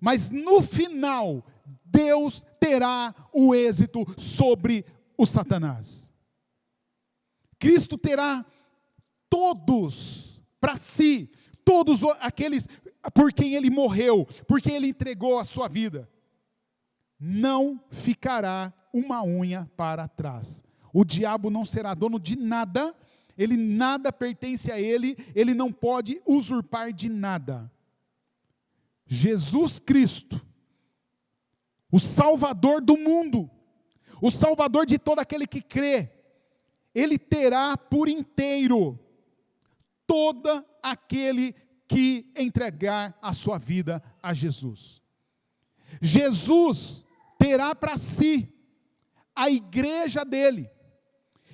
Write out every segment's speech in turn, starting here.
Mas no final, Deus terá o êxito sobre o Satanás. Cristo terá todos para si, todos aqueles por quem Ele morreu, por quem Ele entregou a sua vida. Não ficará uma unha para trás. O diabo não será dono de nada, ele nada pertence a ele não pode usurpar de nada. Jesus Cristo, o Salvador do mundo, o Salvador de todo aquele que crê, Ele terá por inteiro todo aquele que entregar a sua vida a Jesus. Jesus terá para si a igreja dele.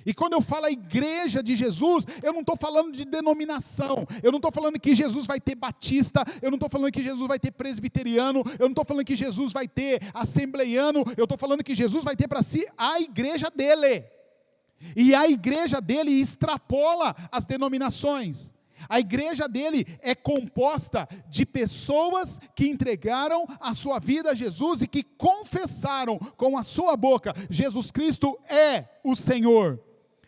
E quando eu falo a igreja de Jesus, eu não estou falando de denominação, eu não estou falando que Jesus vai ter batista, eu não estou falando que Jesus vai ter presbiteriano, eu não estou falando que Jesus vai ter assembleiano, eu estou falando que Jesus vai ter para si a igreja dele. E a igreja dele extrapola as denominações. A igreja dele é composta de pessoas que entregaram a sua vida a Jesus e que confessaram com a sua boca: Jesus Cristo é o Senhor.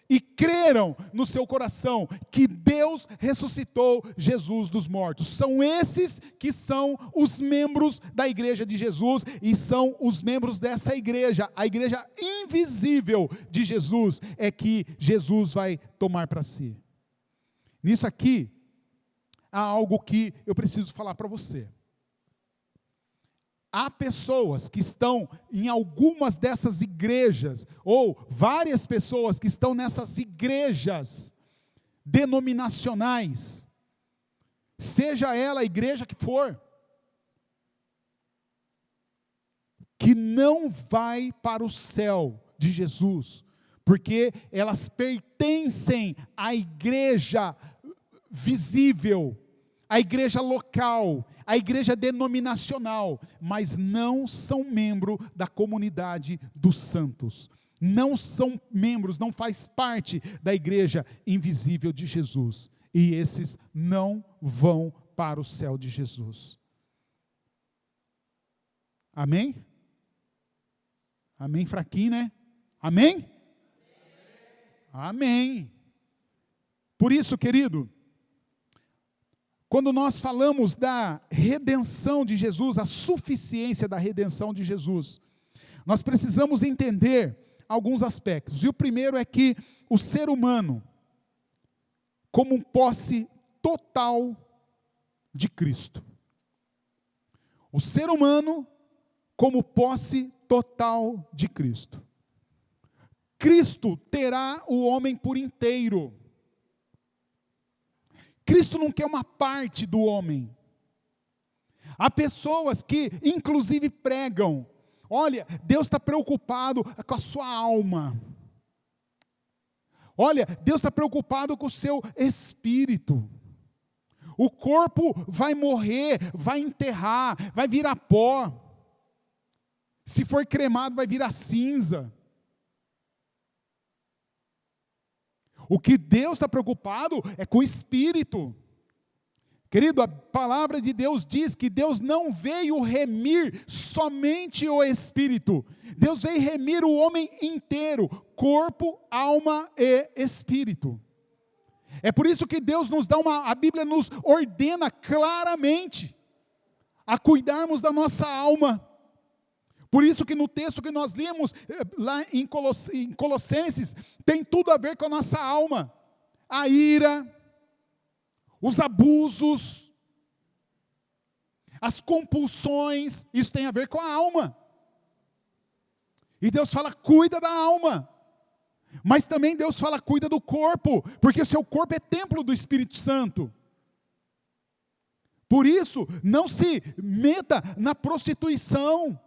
E creram no seu coração que Deus ressuscitou Jesus dos mortos. São esses que são os membros da igreja de Jesus e são os membros dessa igreja. A igreja invisível de Jesus é que Jesus vai tomar para si. Nisso aqui, há algo que eu preciso falar para você. Há pessoas que estão em algumas dessas igrejas, ou várias pessoas que estão nessas igrejas denominacionais, seja ela a igreja que for, que não vai para o céu de Jesus, porque elas pertencem à igreja visível, à igreja local, à igreja denominacional, mas não são membro da comunidade dos santos, não são membros, não faz parte da igreja invisível de Jesus, e esses não vão para o céu de Jesus. Amém? Amém fraquinho, né? Amém? Amém. Por isso, querido, quando nós falamos da redenção de Jesus, a suficiência da redenção de Jesus, nós precisamos entender alguns aspectos. E o primeiro é que o ser humano, como posse total de Cristo. O ser humano como posse total de Cristo. Cristo terá o homem por inteiro. Cristo não quer uma parte do homem. Há pessoas que inclusive pregam: olha, Deus está preocupado com a sua alma. Olha, Deus está preocupado com o seu espírito. O corpo vai morrer, vai enterrar, vai virar pó. Se for cremado, vai virar cinza. O que Deus está preocupado é com o espírito. Querido, a palavra de Deus diz que Deus não veio remir somente o espírito. Deus veio remir o homem inteiro, corpo, alma e espírito. É por isso que Deus nos dá a Bíblia nos ordena claramente a cuidarmos da nossa alma. Por isso que no texto que nós lemos, lá em Colossenses, tem tudo a ver com a nossa alma. A ira, os abusos, as compulsões, isso tem a ver com a alma. E Deus fala: cuida da alma. Mas também Deus fala: cuida do corpo, porque o seu corpo é templo do Espírito Santo. Por isso, não se meta na prostituição,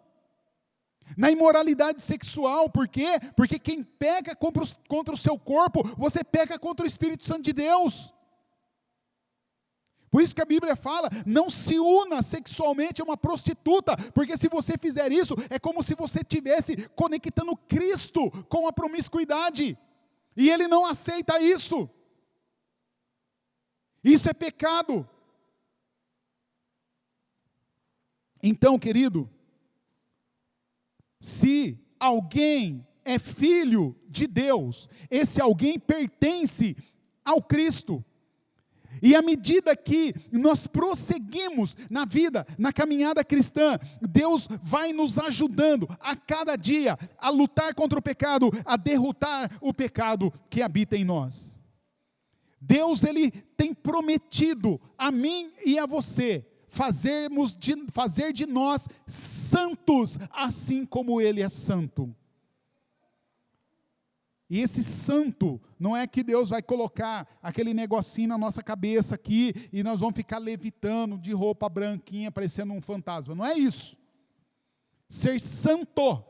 na imoralidade sexual. Por quê? Porque quem peca contra o seu corpo, você peca contra o Espírito Santo de Deus. Por isso que a Bíblia fala: não se una sexualmente a uma prostituta, porque se você fizer isso, é como se você estivesse conectando Cristo com a promiscuidade, e Ele não aceita isso. Isso é pecado. Então, querido, se alguém é filho de Deus, esse alguém pertence ao Cristo. E à medida que nós prosseguimos na vida, na caminhada cristã, Deus vai nos ajudando a cada dia a lutar contra o pecado, a derrotar o pecado que habita em nós. Deus, Ele tem prometido a mim e a você fazer de nós santos, assim como Ele é santo. E esse santo, não é que Deus vai colocar aquele negocinho na nossa cabeça aqui, e nós vamos ficar levitando de roupa branquinha, parecendo um fantasma, não é isso. Ser santo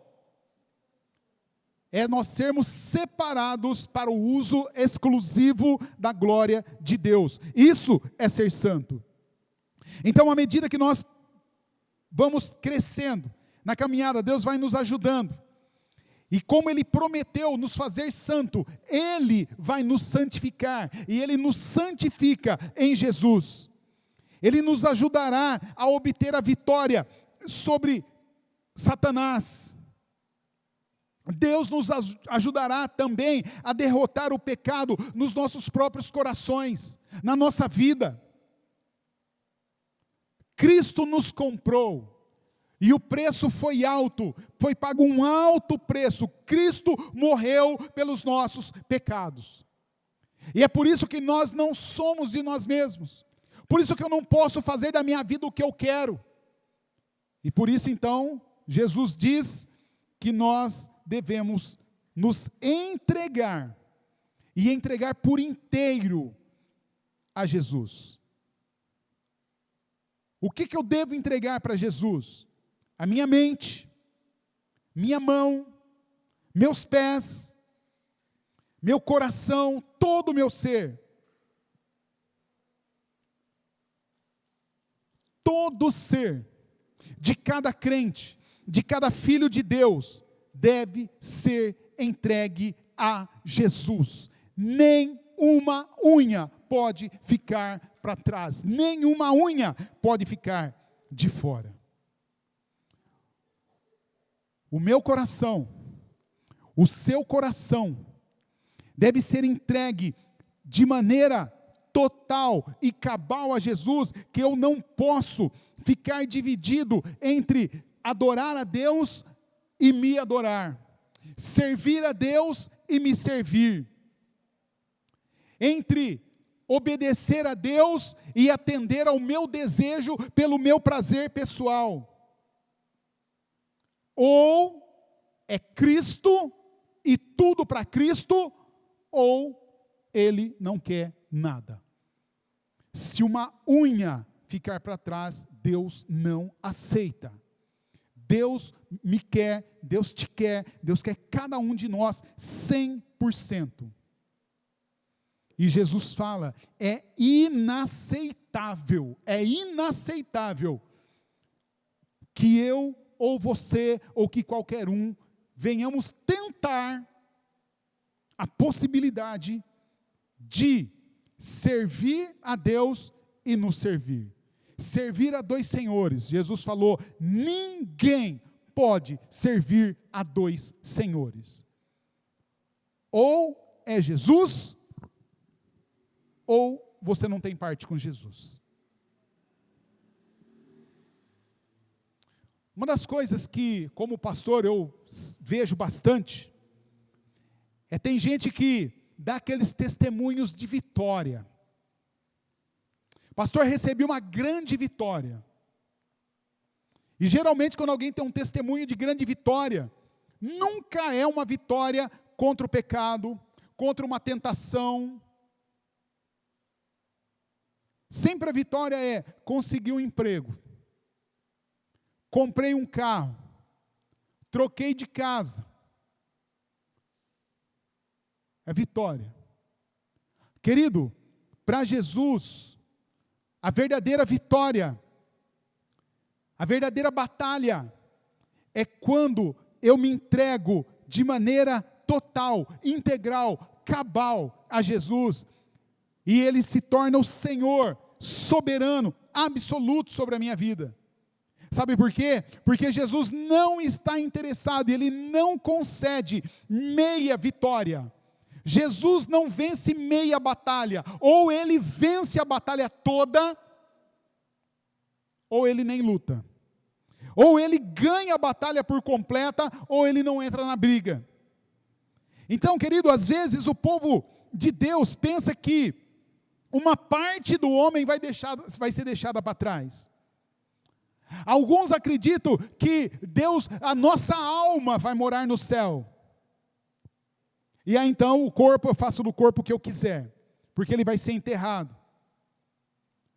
é nós sermos separados para o uso exclusivo da glória de Deus. Isso é ser santo. Então, à medida que nós vamos crescendo na caminhada, Deus vai nos ajudando. E como Ele prometeu nos fazer santo, Ele vai nos santificar, e Ele nos santifica em Jesus. Ele nos ajudará a obter a vitória sobre Satanás. Deus nos ajudará também a derrotar o pecado nos nossos próprios corações, na nossa vida. Cristo nos comprou. E o preço foi alto, foi pago um alto preço. Cristo morreu pelos nossos pecados. E é por isso que nós não somos de nós mesmos. Por isso que eu não posso fazer da minha vida o que eu quero. E por isso então, Jesus diz que nós devemos nos entregar, e entregar por inteiro a Jesus. O que eu devo entregar para Jesus? A minha mente, minha mão, meus pés, meu coração, todo o meu ser. Todo ser de cada crente, de cada filho de Deus, deve ser entregue a Jesus. Nem uma unha pode ficar para trás, nenhuma unha pode ficar de fora. O meu coração, o seu coração, deve ser entregue de maneira total e cabal a Jesus, que eu não posso ficar dividido entre adorar a Deus e me adorar, servir a Deus e me servir, entre obedecer a Deus e atender ao meu desejo pelo meu prazer pessoal. Ou é Cristo e tudo para Cristo, ou Ele não quer nada. Se uma unha ficar para trás, Deus não aceita. Deus me quer, Deus te quer, Deus quer cada um de nós 100%. E Jesus fala, é inaceitável que eu ou você, ou que qualquer um, venhamos tentar a possibilidade de servir a Deus e nos servir. Servir a dois senhores. Jesus falou, ninguém pode servir a dois senhores. Ou é Jesus, ou você não tem parte com Jesus. Uma das coisas que, como pastor, eu vejo bastante, tem gente que dá aqueles testemunhos de vitória. Pastor, recebi uma grande vitória. E geralmente quando alguém tem um testemunho de grande vitória, nunca é uma vitória contra o pecado, contra uma tentação. Sempre a vitória é conseguir um emprego. Comprei um carro, troquei de casa. É vitória. Querido, para Jesus, a verdadeira vitória, a verdadeira batalha, é quando eu me entrego de maneira total, integral, cabal a Jesus, e Ele se torna o Senhor, soberano, absoluto sobre a minha vida. Sabe por quê? Porque Jesus não está interessado, Ele não concede meia vitória. Jesus não vence meia batalha, ou Ele vence a batalha toda, ou Ele nem luta. Ou Ele ganha a batalha por completa, ou Ele não entra na briga. Então, querido, às vezes o povo de Deus pensa que uma parte do homem vai ser deixada para trás. Alguns acreditam que Deus, a nossa alma vai morar no céu. E aí então o corpo, eu faço do corpo o que eu quiser, porque ele vai ser enterrado.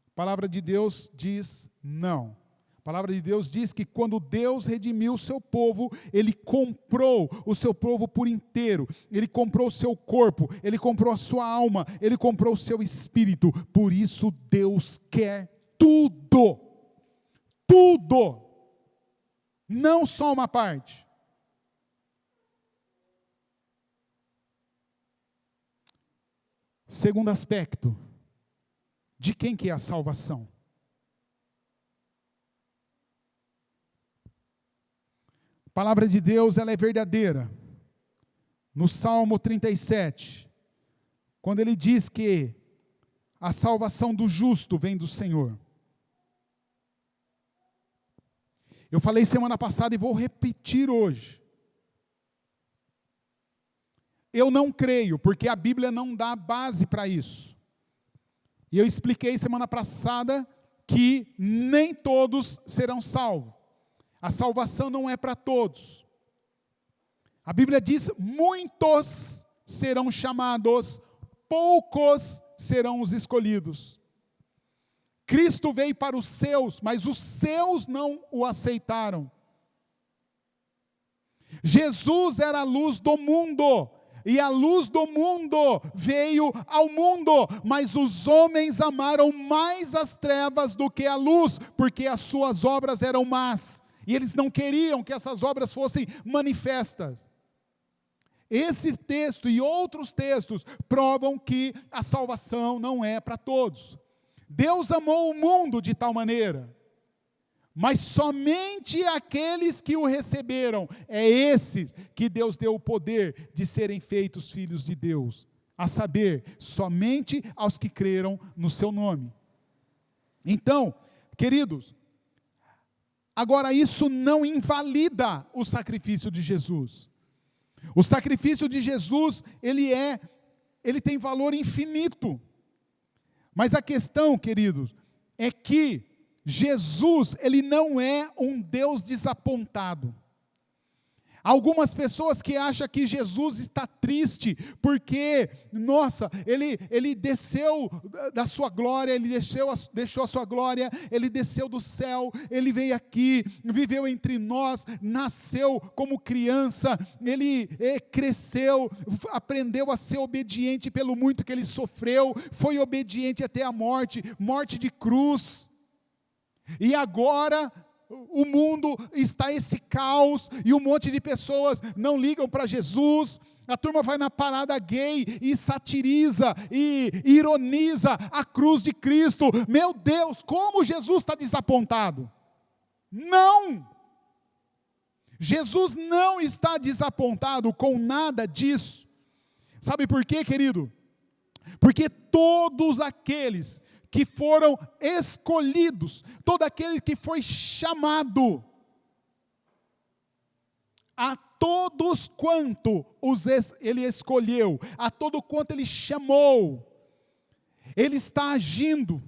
A palavra de Deus diz não. A palavra de Deus diz que quando Deus redimiu o seu povo, Ele comprou o seu povo por inteiro. Ele comprou o seu corpo, Ele comprou a sua alma, Ele comprou o seu espírito. Por isso Deus quer tudo. Tudo. Não só uma parte. Segundo aspecto, de quem que é a salvação? A palavra de Deus, ela é verdadeira. No Salmo 37, quando ele diz que a salvação do justo vem do Senhor. Eu falei semana passada e vou repetir hoje. Eu não creio, porque a Bíblia não dá base para isso. E eu expliquei semana passada que nem todos serão salvos. A salvação não é para todos. A Bíblia diz: muitos serão chamados, poucos serão os escolhidos. Cristo veio para os seus, mas os seus não o aceitaram. Jesus era a luz do mundo, e a luz do mundo veio ao mundo, mas os homens amaram mais as trevas do que a luz, porque as suas obras eram más, e eles não queriam que essas obras fossem manifestas. Esse texto e outros textos provam que a salvação não é para todos. Deus amou o mundo de tal maneira, mas somente aqueles que o receberam, é esses que Deus deu o poder de serem feitos filhos de Deus, a saber, somente aos que creram no seu nome. Então, queridos, agora isso não invalida o sacrifício de Jesus. O sacrifício de Jesus, ele tem valor infinito. Mas a questão, queridos, é que Jesus, ele não é um Deus desapontado. Algumas pessoas que acham que Jesus está triste, porque, nossa, ele desceu da sua glória, ele deixou a sua glória, ele desceu do céu, ele veio aqui, viveu entre nós, nasceu como criança, ele cresceu, aprendeu a ser obediente pelo muito que ele sofreu, foi obediente até a morte de cruz, e agora o mundo está esse caos, e um monte de pessoas não ligam para Jesus, a turma vai na parada gay, e satiriza, e ironiza a cruz de Cristo. Meu Deus, como Jesus está desapontado? Não! Jesus não está desapontado com nada disso. Sabe por quê, querido? Porque todos aqueles que foram escolhidos, todo aquele que foi chamado, a todos quanto ele escolheu, a todo quanto ele chamou, ele está agindo,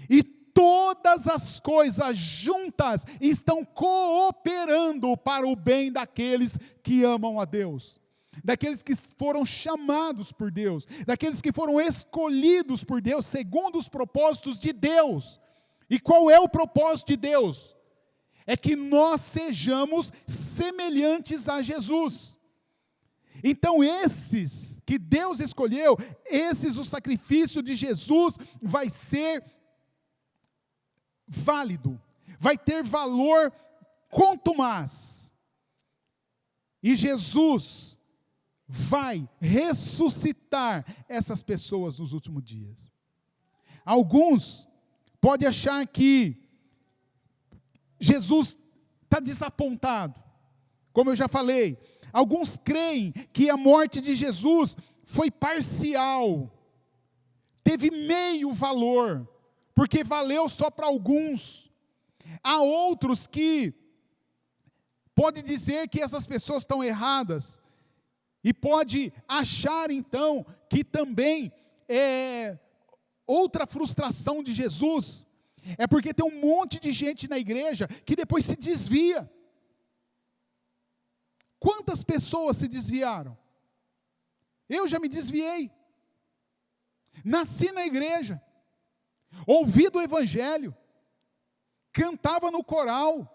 e todas as coisas juntas estão cooperando para o bem daqueles que amam a Deus, daqueles que foram chamados por Deus, daqueles que foram escolhidos por Deus, segundo os propósitos de Deus. E qual é o propósito de Deus? É que nós sejamos semelhantes a Jesus. Então esses que Deus escolheu, o sacrifício de Jesus vai ser válido, vai ter valor contumaz. E Jesus vai ressuscitar essas pessoas nos últimos dias. Alguns podem achar que Jesus está desapontado. Como eu já falei, alguns creem que a morte de Jesus foi parcial, teve meio valor, porque valeu só para alguns. Há outros que pode dizer que essas pessoas estão erradas, e pode achar então que também outra frustração de Jesus é porque tem um monte de gente na igreja que depois se desvia. Quantas pessoas se desviaram? Eu já me desviei. Nasci na igreja, ouvi do evangelho, cantava no coral,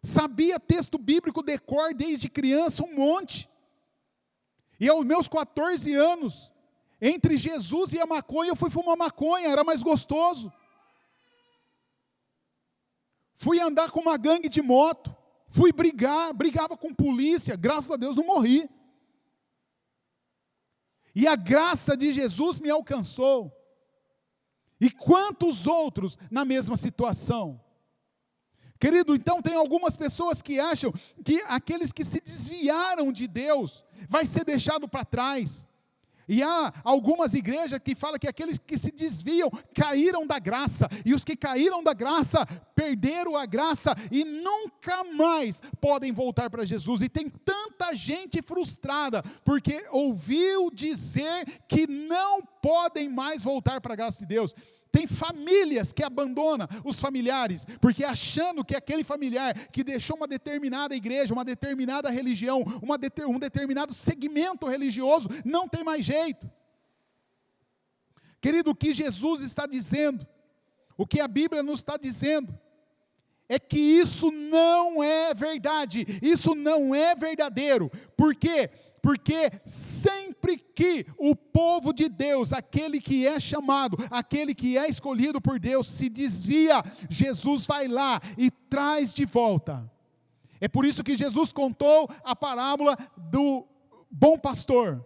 sabia texto bíblico de cor desde criança, um monte. E aos meus 14 anos, entre Jesus e a maconha, eu fui fumar maconha, era mais gostoso. Fui andar com uma gangue de moto, fui brigava com polícia, graças a Deus não morri. E a graça de Jesus me alcançou. E quantos outros na mesma situação? Querido, então tem algumas pessoas que acham que aqueles que se desviaram de Deus vai ser deixado para trás. E há algumas igrejas que falam que aqueles que se desviam caíram da graça, e os que caíram da graça perderam a graça e nunca mais podem voltar para Jesus. E tem tanta gente frustrada porque ouviu dizer que não podem mais voltar para a graça de Deus. Tem famílias que abandonam os familiares, porque achando que aquele familiar que deixou uma determinada igreja, uma determinada religião, um determinado segmento religioso, não tem mais jeito. Querido, o que Jesus está dizendo, o que a Bíblia nos está dizendo, é que isso não é verdade, isso não é verdadeiro. Por quê? Porque sempre que o povo de Deus, aquele que é chamado, aquele que é escolhido por Deus, se desvia, Jesus vai lá e traz de volta. É por isso que Jesus contou a parábola do bom pastor,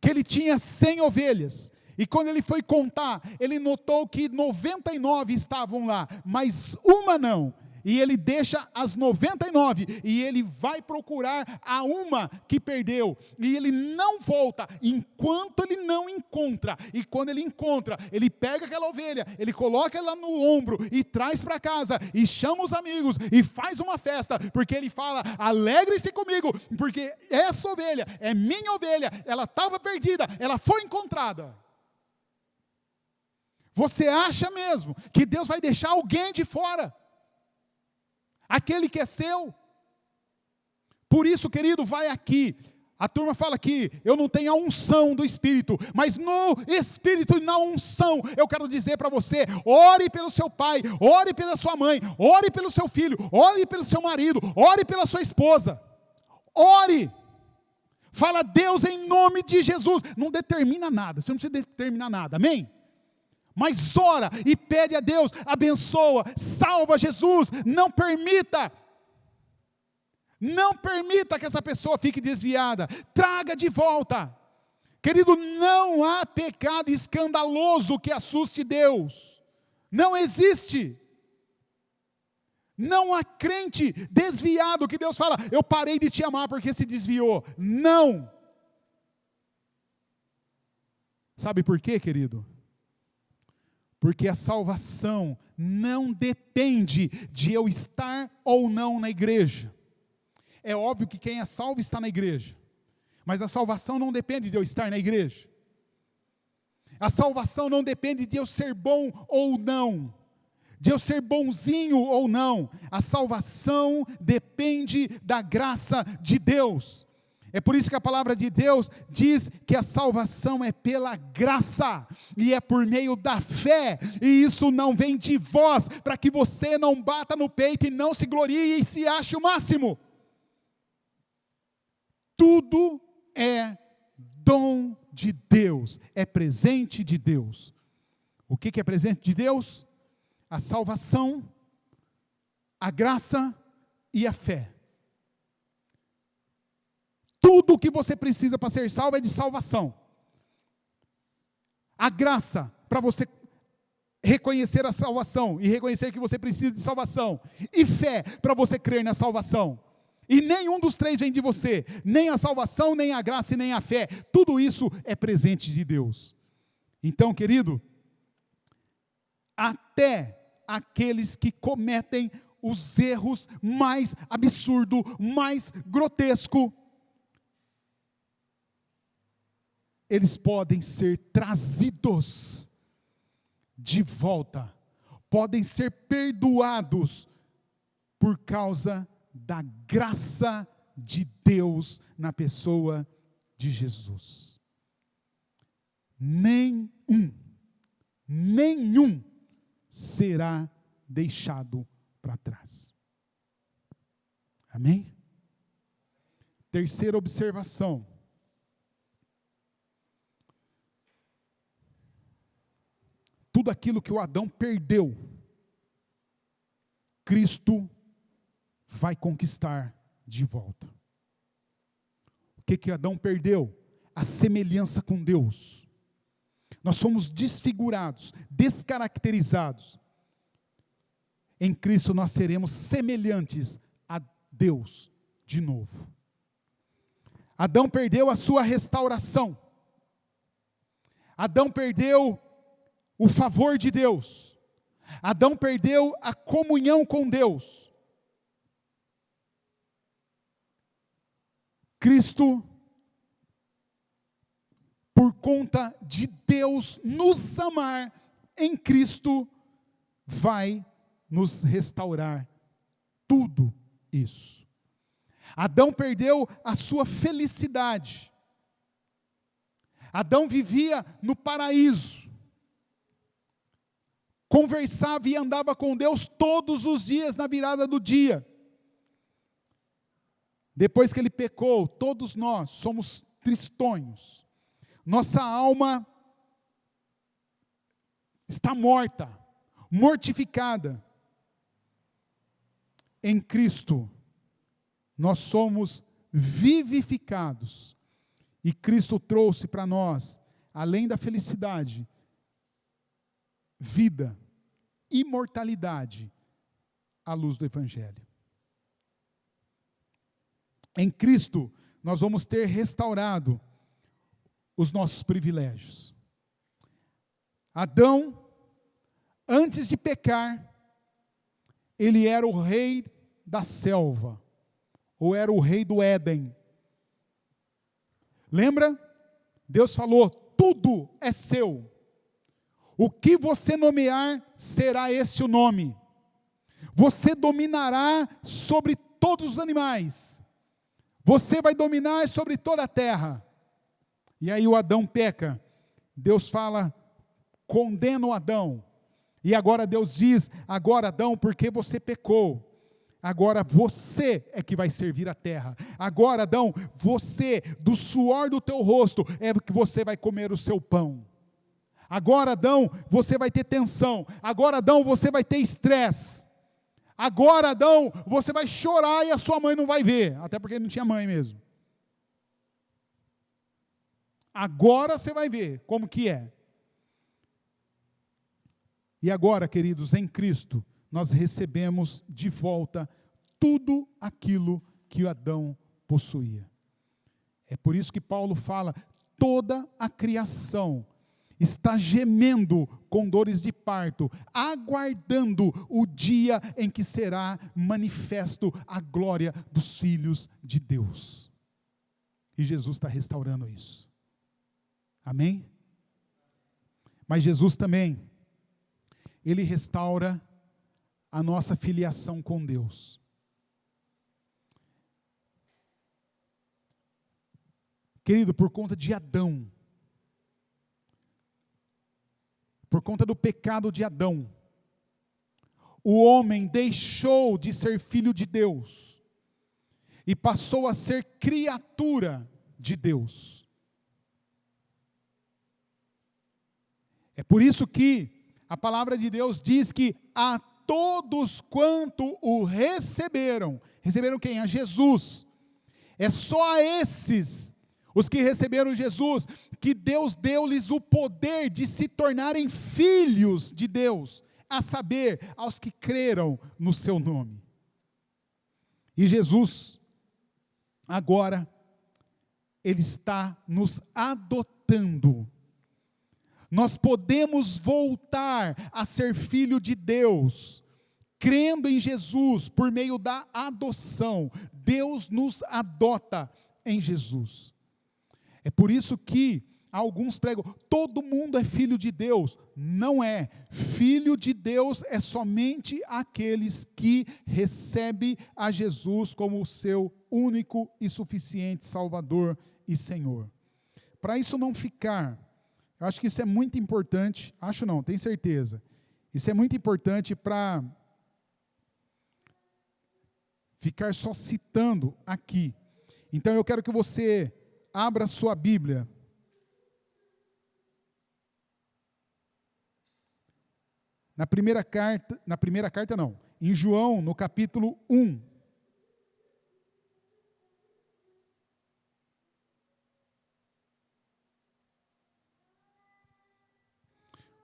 que ele tinha 100 ovelhas, e quando ele foi contar, ele notou que 99 estavam lá, mas uma não. E ele deixa as 99, e ele vai procurar a uma que perdeu, e ele não volta, enquanto ele não encontra. E quando ele encontra, ele pega aquela ovelha, ele coloca ela no ombro, e traz para casa, e chama os amigos, e faz uma festa, porque ele fala, alegrem-se comigo, porque essa ovelha é minha ovelha, ela estava perdida, ela foi encontrada. Você acha mesmo que Deus vai deixar alguém de fora? Aquele que é seu. Por isso, querido, vai aqui. A turma fala que eu não tenho a unção do Espírito, mas no Espírito e na unção, eu quero dizer para você, ore pelo seu pai, ore pela sua mãe, ore pelo seu filho, ore pelo seu marido, ore pela sua esposa, ore. Fala, Deus, em nome de Jesus. Não determina nada, você não precisa determinar nada, amém? Mas ora e pede a Deus, abençoa, salva Jesus, não permita que essa pessoa fique desviada, traga de volta. Querido, não há pecado escandaloso que assuste Deus, não existe. Não há crente desviado que Deus fala, eu parei de te amar porque se desviou, não. Sabe por quê, querido? Porque a salvação não depende de eu estar ou não na igreja. É óbvio que quem é salvo está na igreja, mas a salvação não depende de eu estar na igreja. A salvação não depende de eu ser bom ou não, de eu ser bonzinho ou não. A salvação depende da graça de Deus. É por isso que a palavra de Deus diz que a salvação é pela graça, e é por meio da fé, e isso não vem de vós, para que você não bata no peito e não se glorie e se ache o máximo. Tudo é dom de Deus, é presente de Deus. O que é presente de Deus? A salvação, a graça e a fé. Tudo o que você precisa para ser salvo é de salvação. A graça para você reconhecer a salvação e reconhecer que você precisa de salvação, e fé para você crer na salvação. E nenhum dos três vem de você, nem a salvação, nem a graça e nem a fé. Tudo isso é presente de Deus. Então, querido, até aqueles que cometem os erros mais absurdos, mais grotescos, eles podem ser trazidos de volta, podem ser perdoados por causa da graça de Deus na pessoa de Jesus. Nenhum será deixado para trás. Amém? Terceira observação. Tudo aquilo que o Adão perdeu, Cristo vai conquistar de volta. O que Adão perdeu? A semelhança com Deus. Nós fomos desfigurados, descaracterizados. Em Cristo nós seremos semelhantes a Deus de novo. Adão perdeu a sua restauração. Adão perdeu o favor de Deus. Adão perdeu a comunhão com Deus. Cristo, por conta de Deus nos amar em Cristo, vai nos restaurar tudo isso. Adão perdeu a sua felicidade. Adão vivia no paraíso. Conversava e andava com Deus todos os dias na virada do dia. Depois que ele pecou, todos nós somos tristonhos. Nossa alma está morta, mortificada. Em Cristo, nós somos vivificados. E Cristo trouxe para nós, além da felicidade, vida, imortalidade, à luz do Evangelho. Em Cristo, nós vamos ter restaurado os nossos privilégios. Adão, antes de pecar, ele era o rei da selva, ou era o rei do Éden. Lembra? Deus falou: tudo é seu. O que você nomear, será esse o nome. Você dominará sobre todos os animais. Você vai dominar sobre toda a terra. E aí o Adão peca. Deus fala: condena o Adão. E agora Deus diz: agora Adão, porque você pecou, agora você é que vai servir a terra. Agora Adão, você, do suor do teu rosto, é que você vai comer o seu pão. Agora Adão, você vai ter tensão. Agora Adão, você vai ter estresse. Agora Adão, você vai chorar e a sua mãe não vai ver, até porque ele não tinha mãe mesmo. Agora você vai ver como que é. E agora, queridos, em Cristo, nós recebemos de volta tudo aquilo que Adão possuía. É por isso que Paulo fala: toda a criação está gemendo com dores de parto, aguardando o dia em que será manifesto a glória dos filhos de Deus. E Jesus está restaurando isso. Amém? Mas Jesus também, Ele restaura a nossa filiação com Deus. Querido, por conta de Adão, por conta do pecado de Adão, o homem deixou de ser filho de Deus e passou a ser criatura de Deus. É por isso que a palavra de Deus diz que a todos quanto o receberam, receberam quem? A Jesus. É só a esses os que receberam Jesus, que Deus deu-lhes o poder de se tornarem filhos de Deus, a saber, aos que creram no seu nome. E Jesus, agora, Ele está nos adotando. Nós podemos voltar a ser filho de Deus, crendo em Jesus, por meio da adoção. Deus nos adota em Jesus. É por isso que alguns pregam, todo mundo é filho de Deus. Não é. Filho de Deus é somente aqueles que recebem a Jesus como o seu único e suficiente Salvador e Senhor. Para isso não ficar, eu acho que isso é muito importante, acho não, tenho certeza, isso é muito importante para ficar só citando aqui. Então eu quero que você abra sua Bíblia em João, no capítulo 1.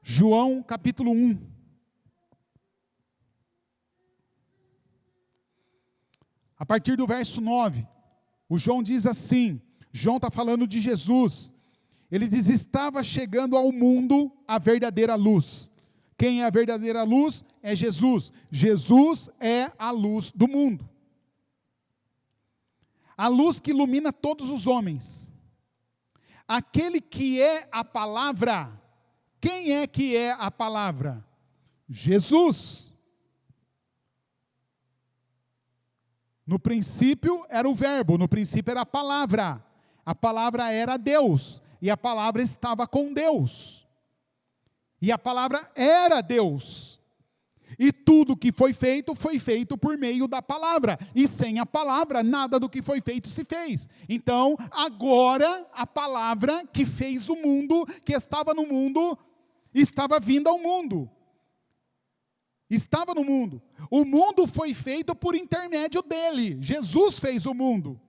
João, capítulo 1. A partir do verso 9, o João diz assim, João está falando de Jesus, ele diz, estava chegando ao mundo a verdadeira luz. Quem é a verdadeira luz? É Jesus. Jesus é a luz do mundo. A luz que ilumina todos os homens. Aquele que é a palavra. Quem é que é a palavra? Jesus. No princípio era o verbo, no princípio era a palavra era Deus, e a palavra estava com Deus, e a palavra era Deus, e tudo que foi feito por meio da palavra, e sem a palavra nada do que foi feito se fez. Então agora a palavra que fez o mundo, que estava no mundo, estava vindo ao mundo, estava no mundo, o mundo foi feito por intermédio dele, Jesus fez o mundo,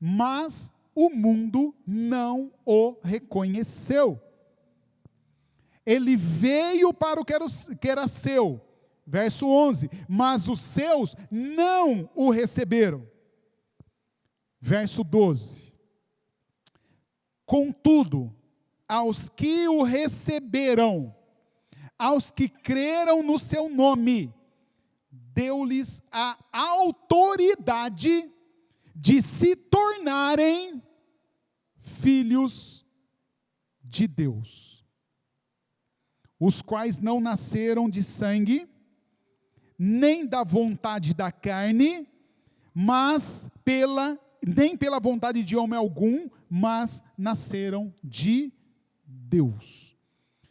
mas o mundo não o reconheceu. Ele veio para o que era seu, verso 11, mas os seus não o receberam. Verso 12, contudo, aos que o receberam, aos que creram no seu nome, deu-lhes a autoridade de se tornarem filhos de Deus, os quais não nasceram de sangue, nem da vontade da carne, nem pela vontade de homem algum, mas nasceram de Deus.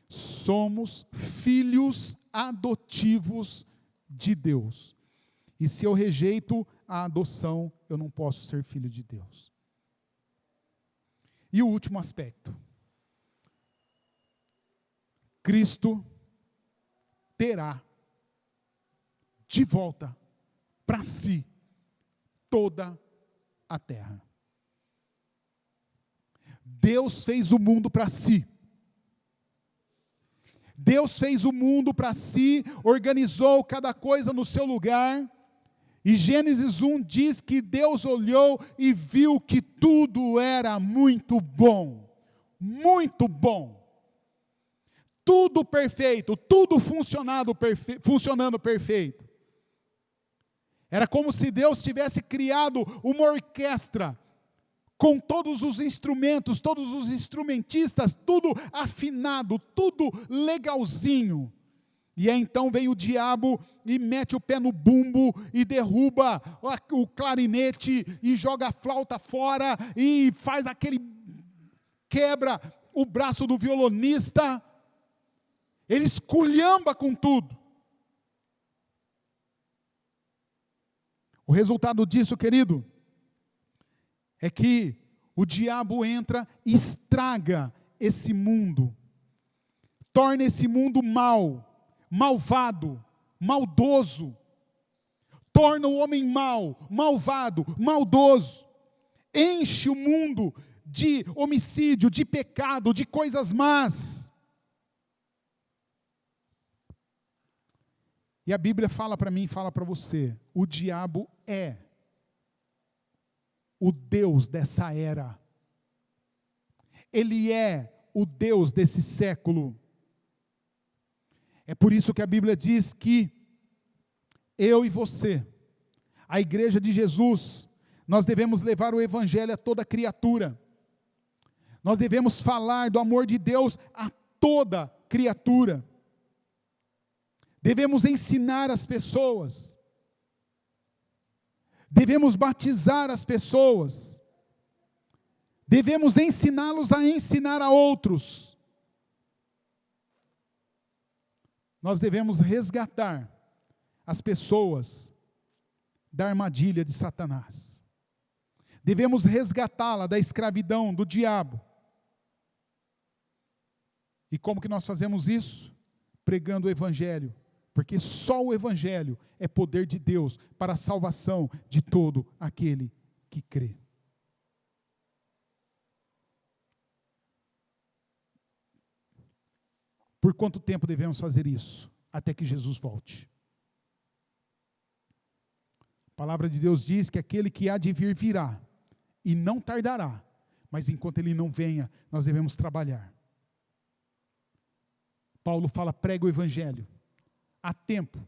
Somos filhos adotivos de Deus. E se eu rejeito a adoção, eu não posso ser filho de Deus. E o último aspecto. Cristo terá de volta para si toda a terra. Deus fez o mundo para si. Deus fez o mundo para si, organizou cada coisa no seu lugar, e Gênesis 1 diz que Deus olhou e viu que tudo era muito bom, tudo perfeito, tudo funcionando perfeito. Era como se Deus tivesse criado uma orquestra, com todos os instrumentos, todos os instrumentistas, tudo afinado, tudo legalzinho. E aí então vem o diabo e mete o pé no bumbo e derruba o clarinete e joga a flauta fora e faz quebra o braço do violonista. Ele esculhamba com tudo. O resultado disso, querido, é que o diabo entra e estraga esse mundo, torna esse mundo malvado, maldoso, torna o homem malvado, maldoso. enche o mundo de homicídio, de pecado, de coisas más. E a Bíblia fala para mim, fala para você, o diabo é o Deus dessa era. Ele é o Deus desse século. É por isso que a Bíblia diz que eu e você, a igreja de Jesus, nós devemos levar o evangelho a toda criatura. Nós devemos falar do amor de Deus a toda criatura. Devemos ensinar as pessoas. Devemos batizar as pessoas. Devemos ensiná-los a ensinar a outros. Nós devemos resgatar as pessoas da armadilha de Satanás. Devemos resgatá-la da escravidão do diabo. E como que nós fazemos isso? Pregando o evangelho. Porque só o evangelho é poder de Deus para a salvação de todo aquele que crê. Por quanto tempo devemos fazer isso? Até que Jesus volte. A palavra de Deus diz que aquele que há de vir virá, e não tardará, mas enquanto ele não venha, nós devemos trabalhar. Paulo fala, prega o evangelho, a tempo,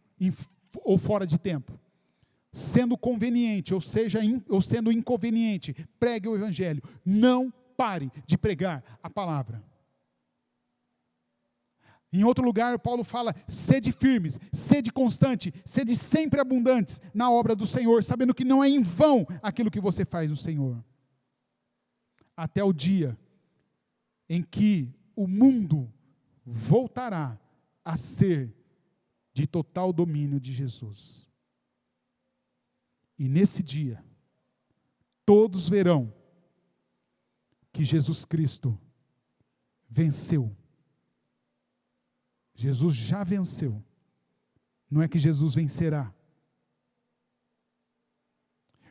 ou fora de tempo, sendo conveniente, ou sendo inconveniente, pregue o evangelho, não pare de pregar a palavra. Em outro lugar, Paulo fala, sede firmes, sede constante, sede sempre abundantes na obra do Senhor, sabendo que não é em vão aquilo que você faz no Senhor. Até o dia em que o mundo voltará a ser de total domínio de Jesus. E nesse dia, todos verão que Jesus Cristo venceu. Jesus já venceu. Não é que Jesus vencerá.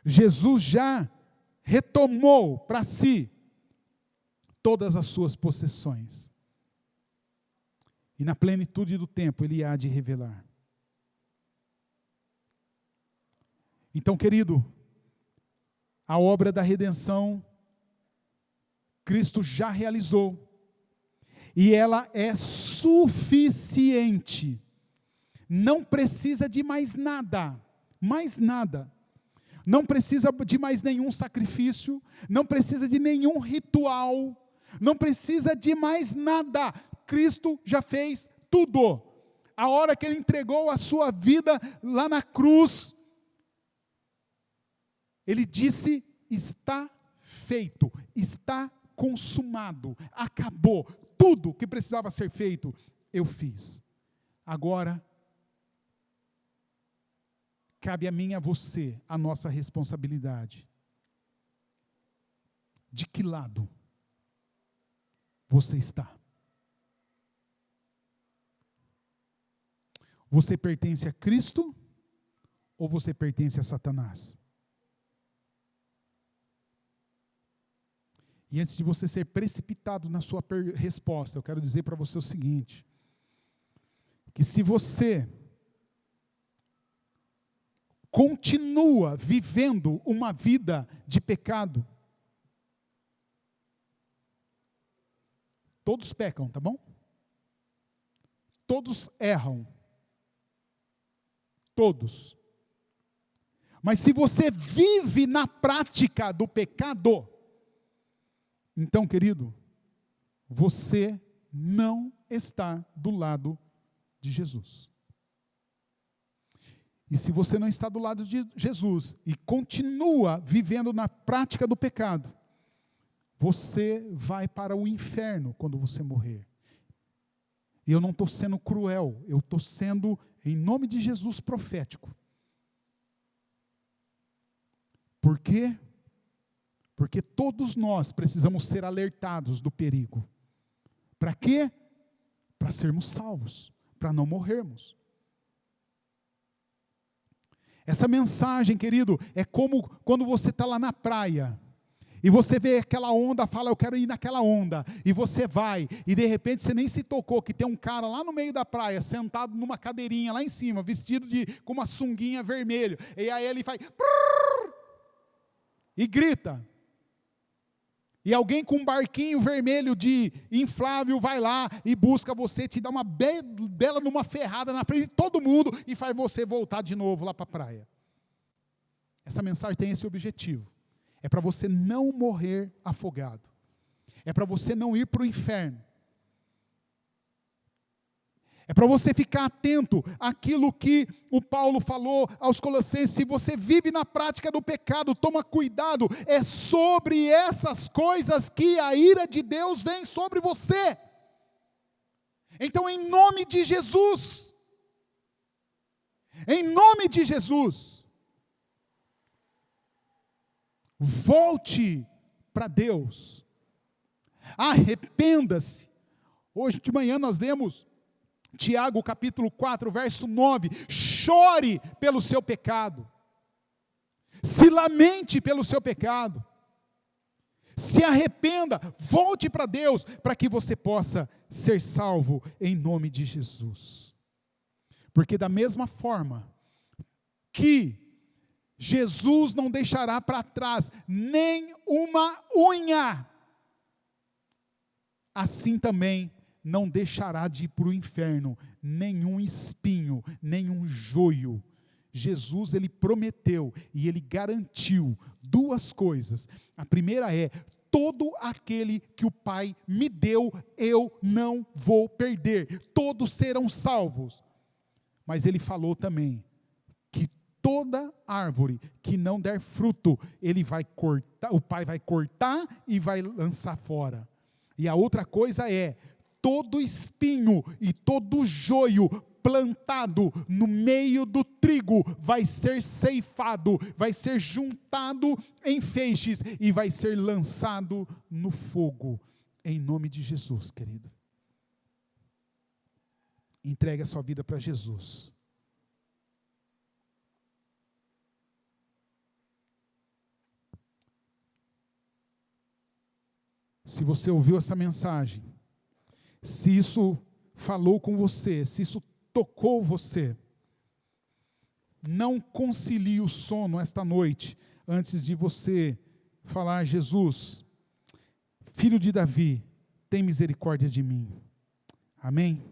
Jesus já retomou para si todas as suas possessões. E na plenitude do tempo ele há de revelar. Então, querido, a obra da redenção Cristo já realizou. E ela é suficiente. Não precisa de mais nada. Mais nada. Não precisa de mais nenhum sacrifício. Não precisa de nenhum ritual. Não precisa de mais nada. Cristo já fez tudo. A hora que Ele entregou a sua vida lá na cruz, Ele disse, está feito, está consumado, acabou. Tudo que precisava ser feito, eu fiz. Agora, cabe a mim e a você a nossa responsabilidade. De que lado você está? Você pertence a Cristo ou você pertence a Satanás? E antes de você ser precipitado na sua resposta, eu quero dizer para você o seguinte, que se você continua vivendo uma vida de pecado, todos pecam, tá bom? Todos erram. Todos. Mas se você vive na prática do pecado, então, querido, você não está do lado de Jesus. E se você não está do lado de Jesus e continua vivendo na prática do pecado, você vai para o inferno quando você morrer. E eu não estou sendo cruel, eu estou sendo, em nome de Jesus, profético. Por quê? Porque todos nós precisamos ser alertados do perigo. Para quê? Para sermos salvos, para não morrermos. Essa mensagem, querido, é como quando você está lá na praia, E você vê aquela onda, fala, eu quero ir naquela onda. E você vai, e de repente você nem se tocou que tem um cara lá no meio da praia, sentado numa cadeirinha lá em cima, vestido com uma sunguinha vermelha. E aí ele vai, e grita. E alguém com um barquinho vermelho de inflável vai lá e busca você, te dá uma bela numa ferrada na frente de todo mundo e faz você voltar de novo lá para a praia. Essa mensagem tem esse objetivo. É para você não morrer afogado. É para você não ir para o inferno. É para você ficar atento àquilo que o Paulo falou aos Colossenses. Se você vive na prática do pecado, toma cuidado. É sobre essas coisas que a ira de Deus vem sobre você. Então, em nome de Jesus, volte para Deus. Arrependa-se. Hoje de manhã nós lemos Tiago capítulo 4, verso 9, chore pelo seu pecado, se lamente pelo seu pecado, se arrependa, volte para Deus, para que você possa ser salvo em nome de Jesus. Porque da mesma forma que Jesus não deixará para trás nem uma unha, assim também não deixará de ir para o inferno nenhum espinho, nenhum joio. Jesus, ele prometeu e ele garantiu duas coisas. A primeira é, todo aquele que o Pai me deu, eu não vou perder. Todos serão salvos. Mas ele falou também que toda árvore que não der fruto, ele vai cortar, o Pai vai cortar e vai lançar fora. E a outra coisa é, todo espinho e todo joio plantado no meio do trigo vai ser ceifado, vai ser juntado em feixes e vai ser lançado no fogo, em nome de Jesus, querido. Entregue a sua vida para Jesus. Se você ouviu essa mensagem, se isso falou com você, se isso tocou você, não concilie o sono esta noite, antes de você falar, Jesus, filho de Davi, tem misericórdia de mim. Amém?